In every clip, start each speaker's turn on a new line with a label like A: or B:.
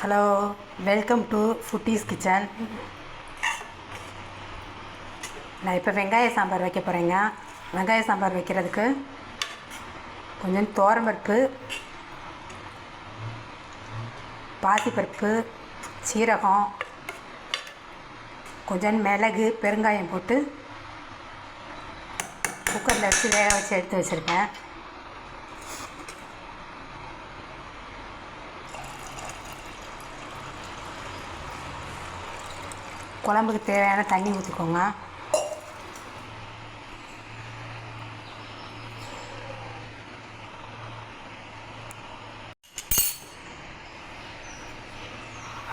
A: Hello, welcome to foodies kitchen. நான் இப்போ வெங்காய சாம்பார் வைக்க போகிறேங்க. வெங்காய சாம்பார் வைக்கிறதுக்கு கொஞ்சம் துவரம்பருப்பு, பாசிப்பருப்பு, சீரகம், கொஞ்சம் மிளகு, பெருங்காயம் போட்டு குக்கரில் வச்சு வேக வச்சு எடுத்து வச்சுருக்கேன். குழம்புக்கு தேவையான தண்ணி ஊற்றிக்கோங்க.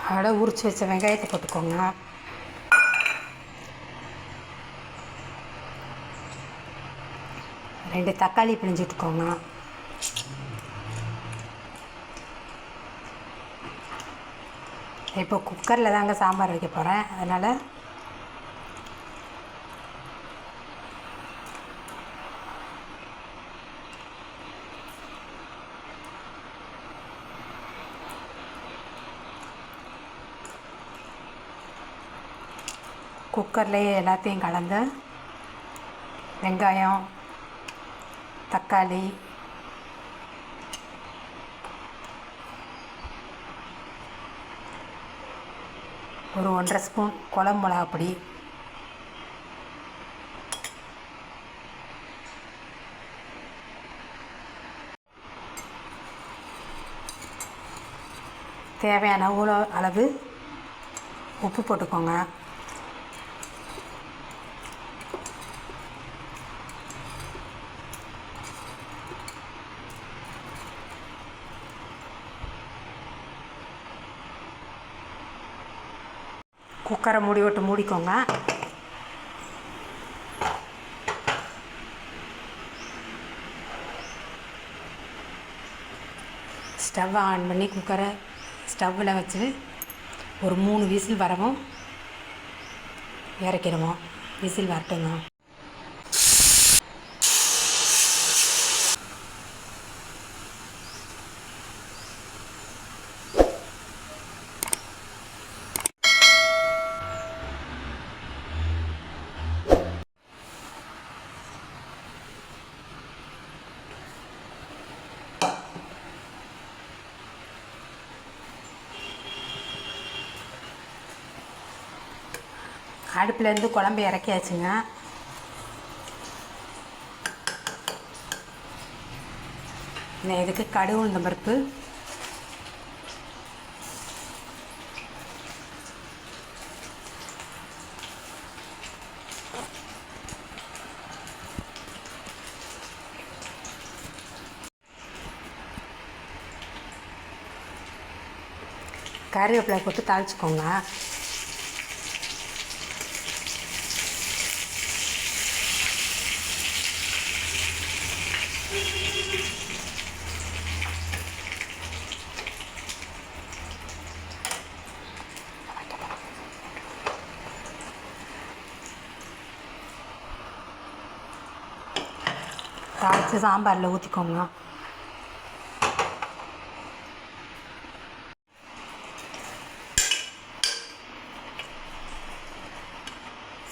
A: அதோட உரித்து வச்ச வெங்காயத்தை போட்டுக்கோங்க. ரெண்டு தக்காளி பிழிஞ்சு விட்டுக்கோங்க. இப்போ குக்கரில் தாங்க சாம்பார் வைக்க போகிறேன், அதனால் குக்கர்லேயே எல்லாத்தையும் கலந்து வெங்காயம், தக்காளி, ஒரு 1.5 ஸ்பூன் குழம்பு மிளகாப்பொடி, தேவையான அளவு உப்பு போட்டுக்கோங்க. குக்கரை மூடிக்கோங்க. ஸ்டவ்வை ஆன் பண்ணி குக்கரை ஸ்டவ்வில் வச்சு ஒரு 3 விசில் வரவும் இறக்கிடுவோம். விசில் வரட்டுங்க. அடுப்புலேருந்து குழம்பு இறக்கியாச்சுங்க. நான் இதுக்கு கடுகு, உளுந்தம் பருப்பு, கறிவேப்பிலை போட்டு தாளிச்சுக்கோங்க. தாளித்து சாம்பாரில் ஊற்றிக்கோங்க.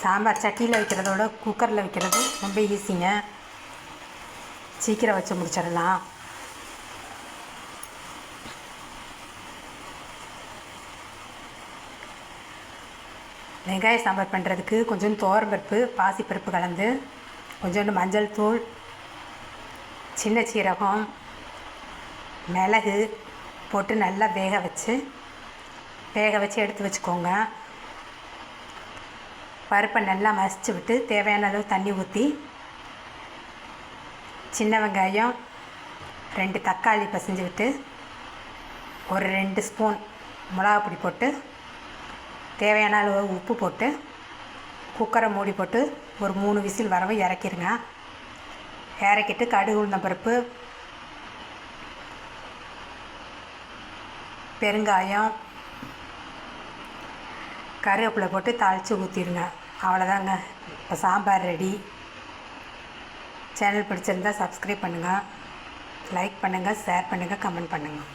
A: சாம்பார் சட்டியில் வைக்கிறதோட குக்கரில் வைக்கிறது ரொம்ப ஈஸிங்க. சீக்கிரம் வச்சு முடிச்சிடலாம். வெங்காய சாம்பார் பண்ணுறதுக்கு கொஞ்சம் துவரம்பருப்பு, பாசிப்பருப்பு கலந்து, கொஞ்சோண்டு மஞ்சள் தூள், சின்ன சீரகம், மிளகு போட்டு நல்லா வேக வச்சு எடுத்து வச்சுக்கோங்க. பருப்பை நல்லா மசிச்சு விட்டு தேவையான அளவு தண்ணி ஊற்றி, சின்ன வெங்காயம், 2 தக்காளி பசைஞ்சு விட்டு, ஒரு 2 ஸ்பூன் மிளகாப்பொடி போட்டு, தேவையான அளவு உப்பு போட்டு குக்கரை மூடி போட்டு ஒரு 3 விசில் வரவும் இறக்கிடுங்க. இறக்கிட்டு கடுகு, உளுந்தம் பருப்பு, பெருங்காயம், கருவேப்பிலை போட்டு தாளித்து ஊற்றிடுங்க. அவ்வளோதாங்க, இப்போ சாம்பார் ரெடி. சேனல் பிடிச்சிருந்தால் சப்ஸ்கிரைப் பண்ணுங்கள், லைக் பண்ணுங்கள், ஷேர் பண்ணுங்கள், கமெண்ட் பண்ணுங்கள்.